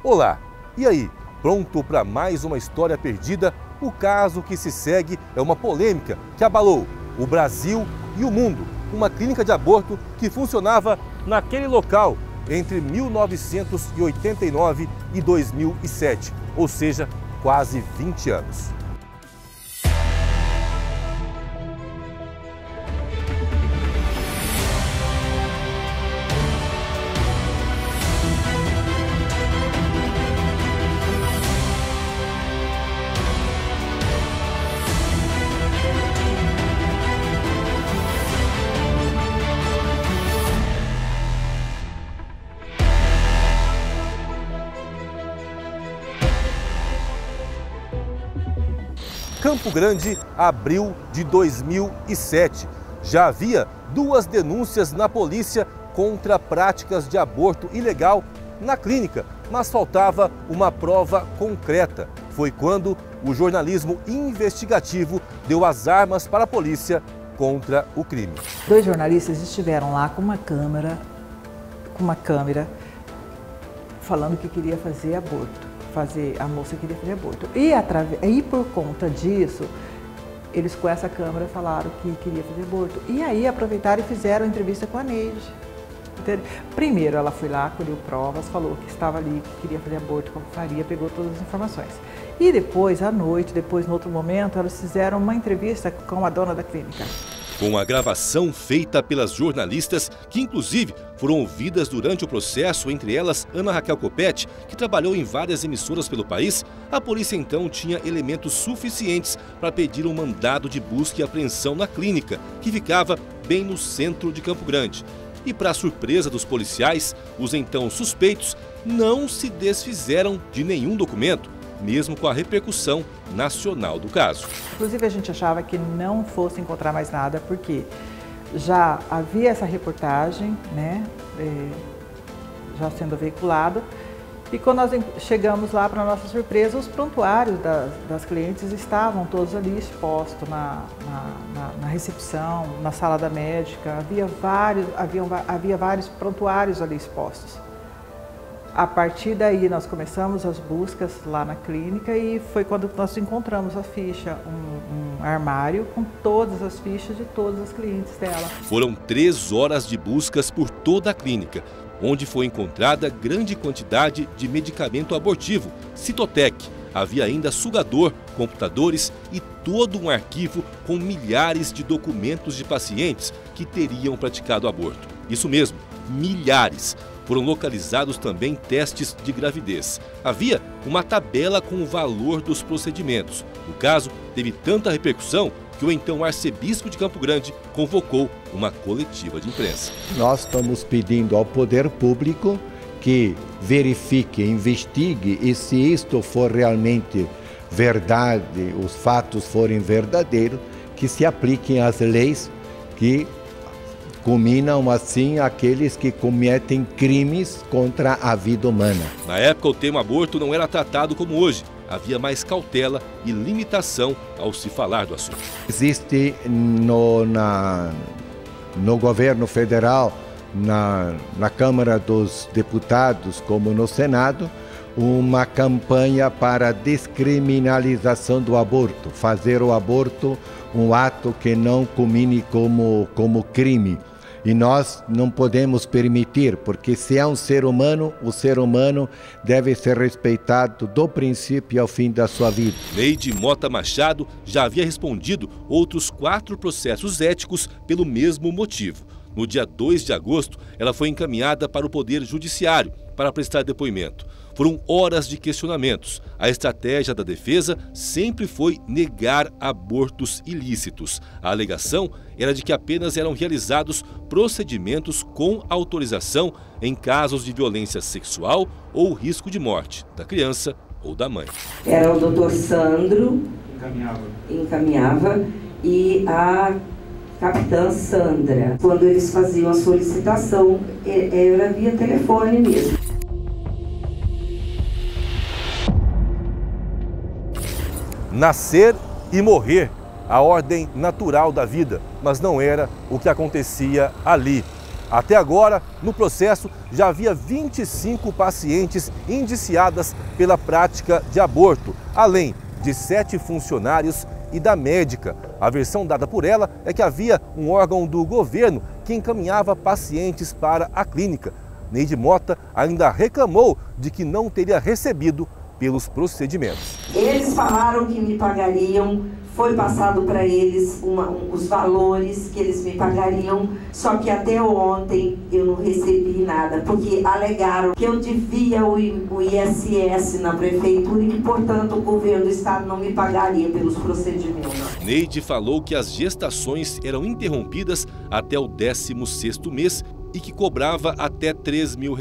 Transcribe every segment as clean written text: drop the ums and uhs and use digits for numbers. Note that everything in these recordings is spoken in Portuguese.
Olá, e aí? Pronto para mais uma história perdida? O caso que se segue é uma polêmica que abalou o Brasil e o mundo. Uma clínica de aborto que funcionava naquele local entre 1989 e 2007, ou seja, quase 20 anos. Campo Grande, abril de 2007. Já havia 2 denúncias na polícia contra práticas de aborto ilegal na clínica, mas faltava uma prova concreta. Foi quando o jornalismo investigativo deu as armas para a polícia contra o crime. 2 jornalistas estiveram lá com uma câmera falando que queria fazer aborto. A moça queria fazer aborto. E por conta disso, eles com essa câmera falaram que queria fazer aborto. E aí aproveitaram e fizeram entrevista com a Neide. Primeiro ela foi lá, colheu provas, falou que estava ali, que queria fazer aborto, como faria, pegou todas as informações. E depois, à noite, no outro momento, elas fizeram uma entrevista com a dona da clínica. Com a gravação feita pelas jornalistas, que inclusive foram ouvidas durante o processo, entre elas Ana Raquel Copete, que trabalhou em várias emissoras pelo país, a polícia então tinha elementos suficientes para pedir um mandado de busca e apreensão na clínica, que ficava bem no centro de Campo Grande. E para surpresa dos policiais, os então suspeitos não se desfizeram de nenhum documento, mesmo com a repercussão nacional do caso. Inclusive a gente achava que não fosse encontrar mais nada, porque já havia essa reportagem, né, já sendo veiculada, e quando nós chegamos lá, para nossa surpresa, os prontuários das clientes estavam todos ali expostos na recepção, na sala da médica, havia vários prontuários ali expostos. A partir daí nós começamos as buscas lá na clínica e foi quando nós encontramos a ficha, um armário com todas as fichas de todas as clientes dela. Foram 3 horas de buscas por toda a clínica, onde foi encontrada grande quantidade de medicamento abortivo, Citotec. Havia ainda sugador, computadores e todo um arquivo com milhares de documentos de pacientes que teriam praticado aborto. Isso mesmo, milhares. Foram localizados também testes de gravidez. Havia uma tabela com o valor dos procedimentos. O caso teve tanta repercussão que o então arcebispo de Campo Grande convocou uma coletiva de imprensa. Nós estamos pedindo ao poder público que verifique, investigue e se isto for realmente verdade, os fatos forem verdadeiros, que se apliquem as leis que culminam assim aqueles que cometem crimes contra a vida humana. Na época, o tema aborto não era tratado como hoje. Havia mais cautela e limitação ao se falar do assunto. Existe no governo federal, na Câmara dos Deputados, como no Senado, uma campanha para descriminalização do aborto, fazer o aborto um ato que não culmine como crime. E nós não podemos permitir, porque se é um ser humano, o ser humano deve ser respeitado do princípio ao fim da sua vida. Neide Mota Machado já havia respondido outros 4 processos éticos pelo mesmo motivo. No dia 2 de agosto, ela foi encaminhada para o Poder Judiciário para prestar depoimento. Foram horas de questionamentos. A estratégia da defesa sempre foi negar abortos ilícitos. A alegação era de que apenas eram realizados procedimentos com autorização em casos de violência sexual ou risco de morte da criança ou da mãe. Era o doutor Sandro encaminhava e a capitã Sandra. Quando eles faziam a solicitação, era via telefone mesmo. Nascer e morrer, a ordem natural da vida, mas não era o que acontecia ali. Até agora, no processo, já havia 25 pacientes indiciadas pela prática de aborto, além de 7 funcionários e da médica. A versão dada por ela é que havia um órgão do governo que encaminhava pacientes para a clínica. Neide Mota ainda reclamou de que não teria recebido pelos procedimentos. Eles falaram que me pagariam, foi passado para eles os valores que eles me pagariam, só que até ontem eu não recebi nada, porque alegaram que eu devia o ISS na prefeitura e que, portanto, o governo do estado não me pagaria pelos procedimentos. Neide falou que as gestações eram interrompidas até o 16º mês e que cobrava até R$3 mil,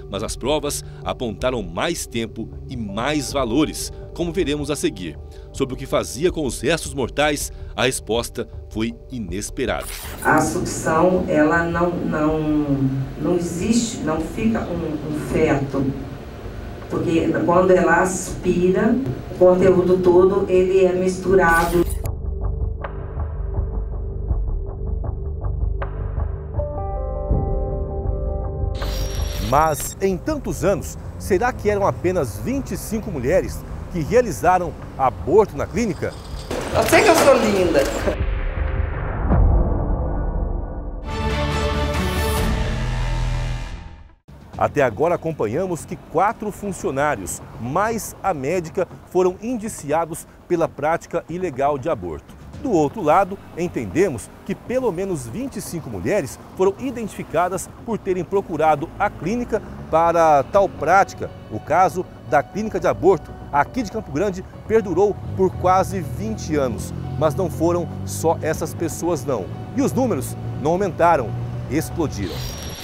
mas as provas apontaram mais tempo e mais valores, como veremos a seguir. Sobre o que fazia com os restos mortais, a resposta foi inesperada. A sucção, ela não existe, não fica um feto, porque quando ela aspira, o conteúdo todo ele é misturado. Mas, em tantos anos, será que eram apenas 25 mulheres que realizaram aborto na clínica? Eu sei que eu sou linda. Até agora acompanhamos que 4 funcionários, mais a médica, foram indiciados pela prática ilegal de aborto. Do outro lado, entendemos que pelo menos 25 mulheres foram identificadas por terem procurado a clínica para tal prática. O caso da clínica de aborto aqui de Campo Grande perdurou por quase 20 anos. Mas não foram só essas pessoas não. E os números não aumentaram, explodiram.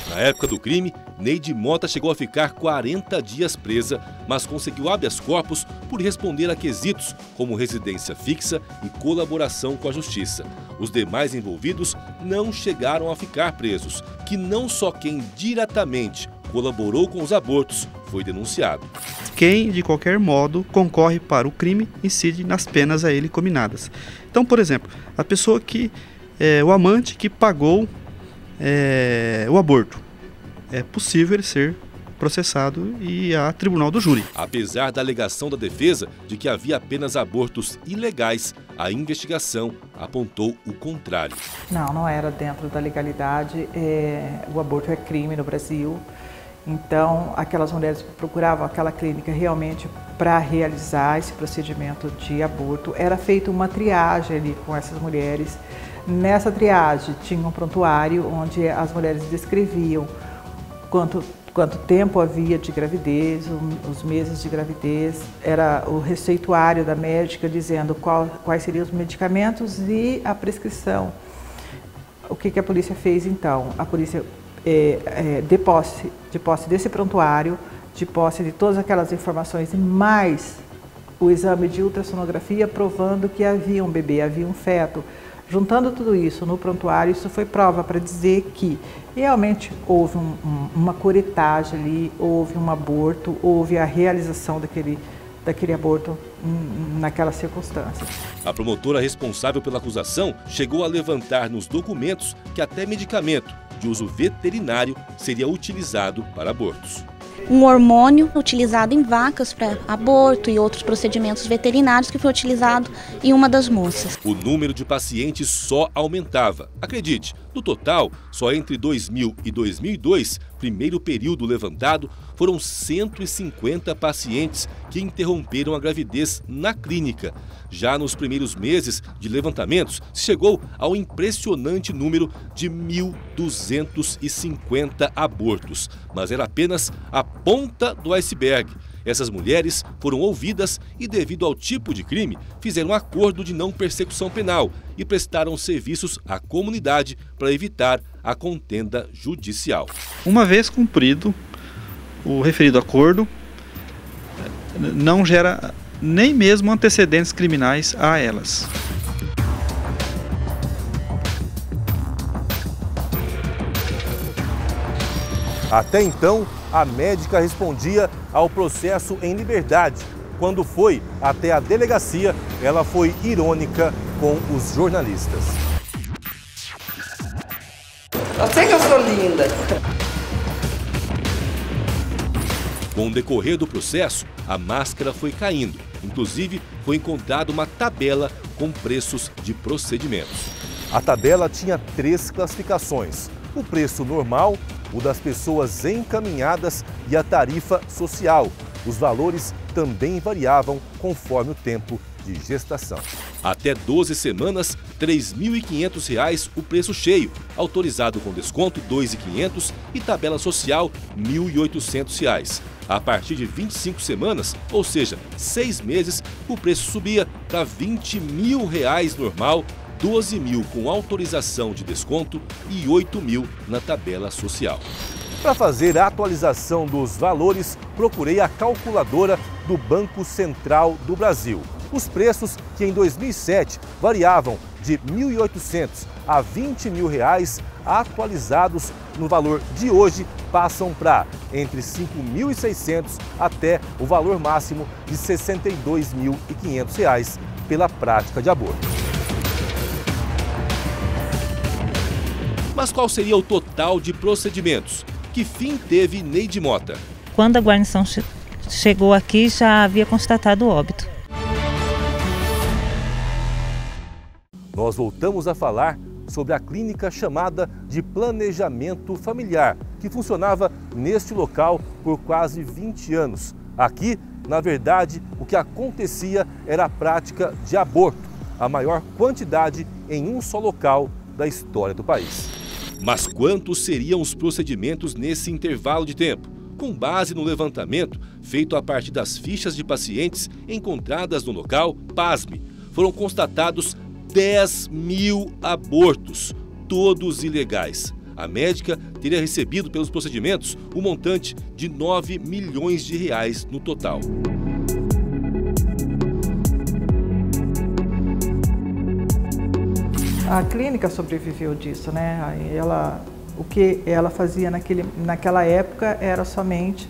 Na época do crime, Neide Mota chegou a ficar 40 dias presa, mas conseguiu habeas corpus por responder a quesitos como residência fixa e colaboração com a justiça. Os demais envolvidos não chegaram a ficar presos, que não só quem diretamente colaborou com os abortos foi denunciado. Quem, de qualquer modo, concorre para o crime incide nas penas a ele cominadas. Então, por exemplo, a pessoa que o amante que pagou o aborto, é possível ele ser processado e ir a tribunal do júri. Apesar da alegação da defesa de que havia apenas abortos ilegais, a investigação apontou o contrário. Não era dentro da legalidade. O aborto é crime no Brasil. Então, aquelas mulheres que procuravam aquela clínica realmente para realizar esse procedimento de aborto, era feita uma triagem ali com essas mulheres. Nessa triagem tinha um prontuário onde as mulheres descreviam quanto tempo havia de gravidez, os meses de gravidez, era o receituário da médica dizendo quais seriam os medicamentos e a prescrição. O que a polícia fez então? A polícia, de posse desse prontuário, de posse de todas aquelas informações e mais o exame de ultrassonografia provando que havia um bebê, havia um feto. Juntando tudo isso no prontuário, isso foi prova para dizer que realmente houve uma curetagem ali, houve um aborto, houve a realização daquele aborto naquela circunstância. A promotora responsável pela acusação chegou a levantar nos documentos que até medicamento de uso veterinário seria utilizado para abortos. Um hormônio utilizado em vacas para aborto e outros procedimentos veterinários que foi utilizado em uma das moças. O número de pacientes só aumentava. Acredite, no total, só entre 2000 e 2002, primeiro período levantado, foram 150 pacientes que interromperam a gravidez na clínica. Já nos primeiros meses de levantamentos, chegou ao impressionante número de 1.250 abortos. Mas era apenas a ponta do iceberg. Essas mulheres foram ouvidas e, devido ao tipo de crime, fizeram um acordo de não persecução penal e prestaram serviços à comunidade para evitar a contenda judicial. Uma vez cumprido o referido acordo, não gera nem mesmo antecedentes criminais a elas. Até então, a médica respondia ao processo em liberdade. Quando foi até a delegacia, ela foi irônica com os jornalistas. Eu sei que eu sou linda. Com o decorrer do processo, a máscara foi caindo. Inclusive, foi encontrada uma tabela com preços de procedimentos. A tabela tinha 3 classificações: o preço normal, o das pessoas encaminhadas e a tarifa social. Os valores também variavam conforme o tempo de gestação. Até 12 semanas, R$ 3.500 o preço cheio, autorizado com desconto R$ 2.500 e tabela social R$ 1.800. A partir de 25 semanas, ou seja, 6 meses, o preço subia para R$ 20.000 normal, R$ 12.000 com autorização de desconto e R$ 8.000 na tabela social. Para fazer a atualização dos valores, procurei a calculadora do Banco Central do Brasil. Os preços, que em 2007 variavam de R$ 1.800 a R$ 20.000, atualizados no valor de hoje, passam para entre R$ 5.600 até o valor máximo de R$ 62.500 pela prática de aborto. Mas qual seria o total de procedimentos? Que fim teve Neide Mota? Quando a guarnição chegou aqui, já havia constatado o óbito. Nós voltamos a falar sobre a clínica chamada de Planejamento Familiar, que funcionava neste local por quase 20 anos. Aqui, na verdade, o que acontecia era a prática de aborto, a maior quantidade em um só local da história do país. Mas quantos seriam os procedimentos nesse intervalo de tempo? Com base no levantamento feito a partir das fichas de pacientes encontradas no local, pasme, foram constatados 10.000 abortos, todos ilegais. A médica teria recebido pelos procedimentos um montante de R$ 9 milhões no total. A clínica sobreviveu disso, né? O que ela fazia naquela época era somente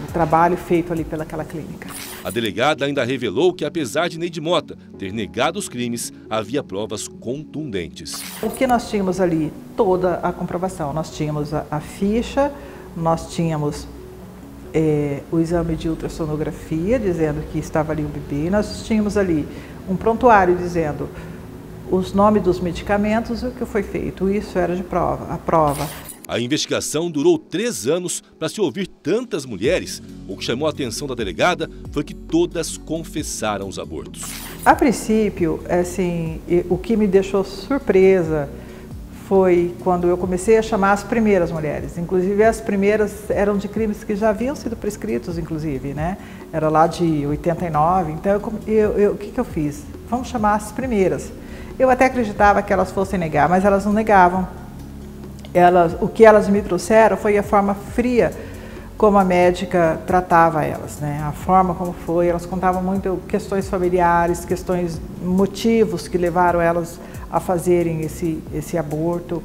o trabalho feito ali pelaquela clínica. A delegada ainda revelou que, apesar de Neide Mota ter negado os crimes, havia provas contundentes. O que nós tínhamos ali? Toda a comprovação. Nós tínhamos a ficha, nós tínhamos o exame de ultrassonografia dizendo que estava ali o bebê, nós tínhamos ali um prontuário dizendo os nomes dos medicamentos e o que foi feito. Isso era de prova, a prova. A investigação durou 3 anos para se ouvir tantas mulheres. O que chamou a atenção da delegada foi que todas confessaram os abortos. A princípio, assim, o que me deixou surpresa foi quando eu comecei a chamar as primeiras mulheres. Inclusive, as primeiras eram de crimes que já haviam sido prescritos, inclusive, né? Era lá de 89. Então, o que eu fiz? Vamos chamar as primeiras. Eu até acreditava que elas fossem negar, mas elas não negavam. O que elas me trouxeram foi a forma fria como a médica tratava elas, né? A forma como foi, elas contavam muito questões familiares, motivos que levaram elas a fazerem esse aborto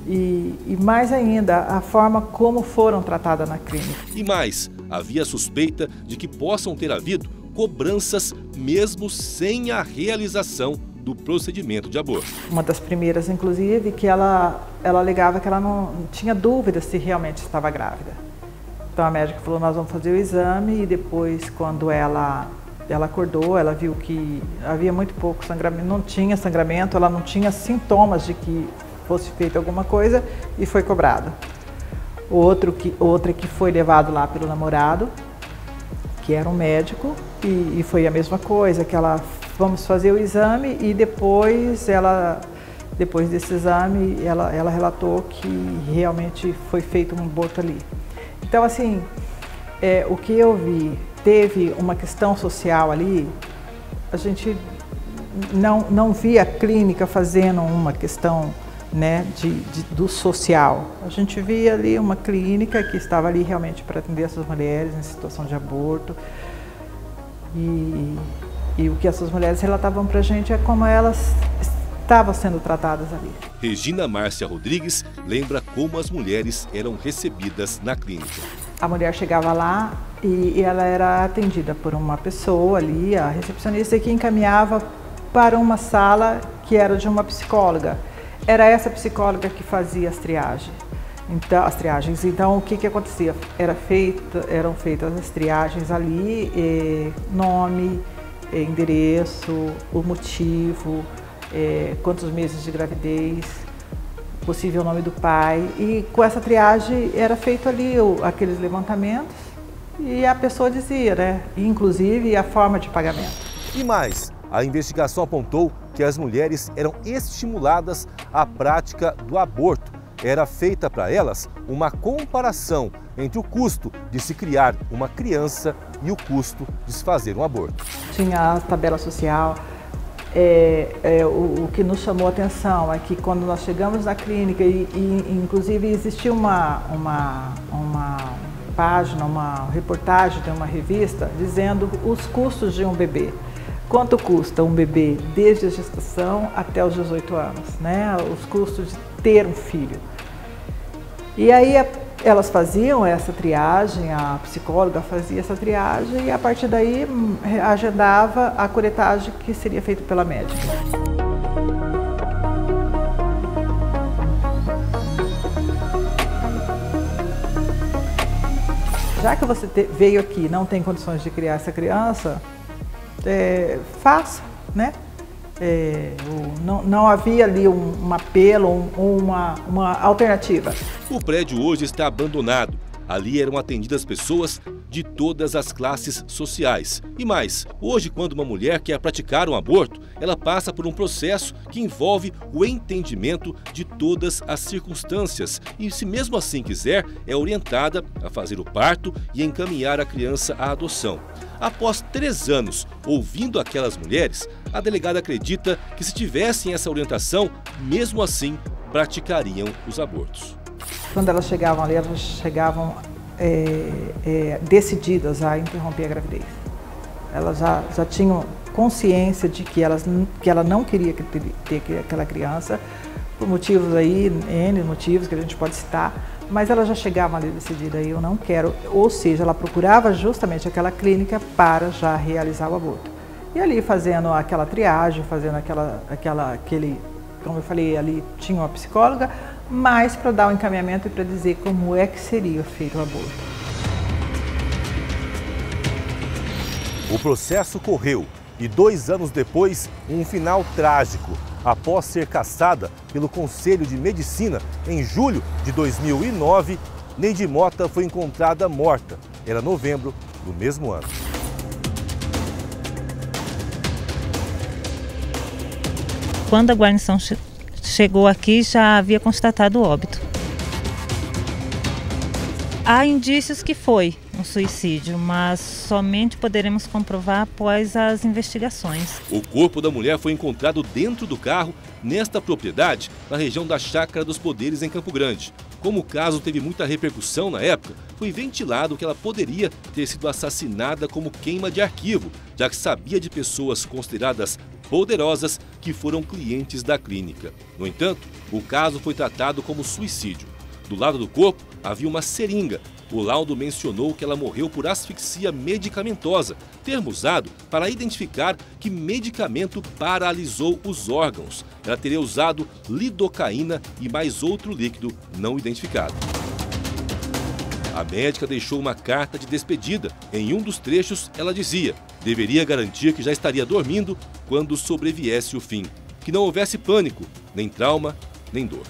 e mais ainda, a forma como foram tratadas na clínica. E mais, havia suspeita de que possam ter havido cobranças mesmo sem a realização do procedimento de aborto. Uma das primeiras, inclusive, que ela alegava que ela não tinha dúvida se realmente estava grávida. Então a médica falou, nós vamos fazer o exame e depois, quando ela acordou, ela viu que havia muito pouco sangramento, não tinha sangramento, ela não tinha sintomas de que fosse feita alguma coisa e foi cobrado. Outra que foi levado lá pelo namorado, que era um médico, e foi a mesma coisa, que vamos fazer o exame e depois desse exame, ela relatou que realmente foi feito um aborto ali. Então, assim, o que eu vi, teve uma questão social ali, a gente não via a clínica fazendo uma questão, né, do social. A gente via ali uma clínica que estava ali realmente para atender essas mulheres em situação de aborto. E o que essas mulheres relatavam para a gente é como elas estavam sendo tratadas ali. Regina Márcia Rodrigues lembra como as mulheres eram recebidas na clínica. A mulher chegava lá e ela era atendida por uma pessoa ali, a recepcionista, que encaminhava para uma sala que era de uma psicóloga. era essa psicóloga que fazia as triagens. Então, o que acontecia? Eram feitas as triagens ali, nome, endereço, o motivo, quantos meses de gravidez, possível nome do pai. E com essa triagem era feito ali aqueles levantamentos e a pessoa dizia, né? Inclusive a forma de pagamento. E mais, a investigação apontou que as mulheres eram estimuladas à prática do aborto. Era feita para elas uma comparação entre o custo de se criar uma criança e o custo de se fazer um aborto. Tinha a tabela social. O que nos chamou a atenção é que quando nós chegamos na clínica, inclusive existia uma página, uma reportagem de uma revista dizendo os custos de um bebê. Quanto custa um bebê desde a gestação até os 18 anos, né? Os custos de ter um filho. E aí elas faziam essa triagem, a psicóloga fazia essa triagem e a partir daí agendava a curetagem que seria feita pela médica. Já que você veio aqui e não tem condições de criar essa criança, faça, né? Não havia ali um apelo ou uma alternativa. O prédio hoje está abandonado. Ali eram atendidas pessoas de todas as classes sociais. E mais, hoje quando uma mulher quer praticar um aborto, ela passa por um processo que envolve o entendimento de todas as circunstâncias. E se mesmo assim quiser, é orientada a fazer o parto e encaminhar a criança à adoção. Após 3 anos ouvindo aquelas mulheres, a delegada acredita que se tivessem essa orientação, mesmo assim praticariam os abortos. Quando elas chegavam ali, elas chegavam decididas a interromper a gravidez. Elas já tinham consciência de que ela não queria ter aquela criança, por motivos aí, N motivos que a gente pode citar, mas elas já chegavam ali decidida, eu não quero, ou seja, ela procurava justamente aquela clínica para já realizar o aborto. E ali fazendo aquela triagem, fazendo aquele, como eu falei, ali tinha uma psicóloga, mas para dar um encaminhamento e para dizer como é que seria feito o aborto. O processo correu e 2 anos depois, um final trágico. Após ser cassada pelo Conselho de Medicina em julho de 2009, Neide Mota foi encontrada morta. Era novembro do mesmo ano. Quando a guarnição chegou aqui, já havia constatado o óbito. Há indícios que foi um suicídio, mas somente poderemos comprovar após as investigações. O corpo da mulher foi encontrado dentro do carro, nesta propriedade, na região da Chácara dos Poderes, em Campo Grande. Como o caso teve muita repercussão na época, foi ventilado que ela poderia ter sido assassinada como queima de arquivo, já que sabia de pessoas consideradas poderosas que foram clientes da clínica. No entanto, o caso foi tratado como suicídio. Do lado do corpo havia uma seringa. O laudo mencionou que ela morreu por asfixia medicamentosa, termo usado para identificar que medicamento paralisou os órgãos. Ela teria usado lidocaína e mais outro líquido não identificado. A médica deixou uma carta de despedida. Em um dos trechos, ela dizia: deveria garantir que já estaria dormindo quando sobreviesse o fim, que não houvesse pânico, nem trauma, nem dor.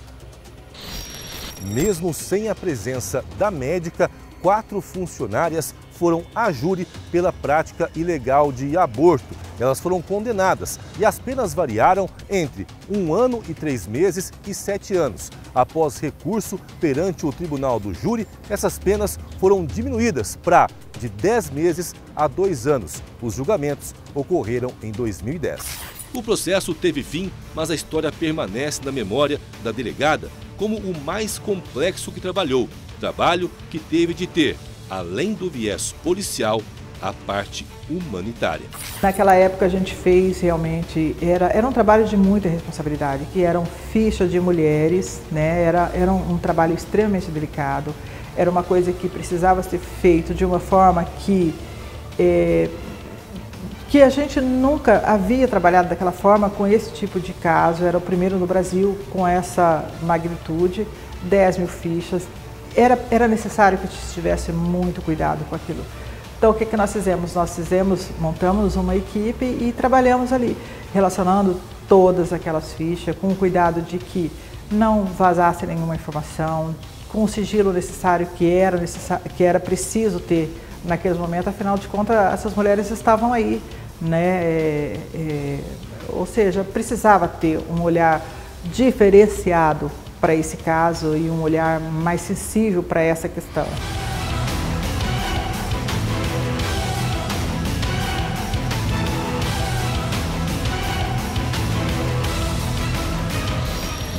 Mesmo sem a presença da médica, 4 funcionárias foram a júri pela prática ilegal de aborto. Elas foram condenadas e as penas variaram entre 1 ano e 3 meses e 7 anos. Após recurso perante o tribunal do júri, essas penas foram diminuídas para de 10 meses a 2 anos. Os julgamentos ocorreram em 2010. O processo teve fim, mas a história permanece na memória da delegada como o mais complexo que trabalhou. Trabalho que teve de ter, além do viés policial, a parte humanitária. Naquela época a gente fez realmente, era um trabalho de muita responsabilidade, que eram fichas de mulheres, né? Era um trabalho extremamente delicado, era uma coisa que precisava ser feito de uma forma que que a gente nunca havia trabalhado daquela forma, com esse tipo de caso, era o primeiro no Brasil com essa magnitude, 10 mil fichas, era necessário que a gente tivesse muito cuidado com aquilo. Então o que nós fizemos? Montamos uma equipe e trabalhamos ali, relacionando todas aquelas fichas, com o cuidado de que não vazasse nenhuma informação, com o sigilo necessário que era preciso ter naqueles momentos, afinal de contas essas mulheres estavam aí, né? Ou seja, precisava ter um olhar diferenciado para esse caso e um olhar mais sensível para essa questão.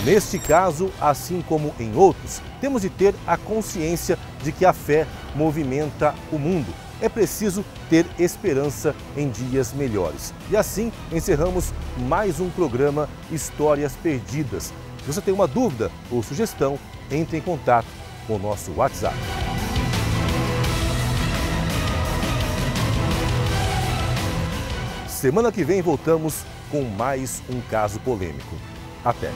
Neste caso, assim como em outros, temos de ter a consciência de que a fé movimenta o mundo. É preciso ter esperança em dias melhores. E assim encerramos mais um programa Histórias Perdidas. Se você tem uma dúvida ou sugestão, entre em contato com o nosso WhatsApp. Semana que vem voltamos com mais um caso polêmico. Até!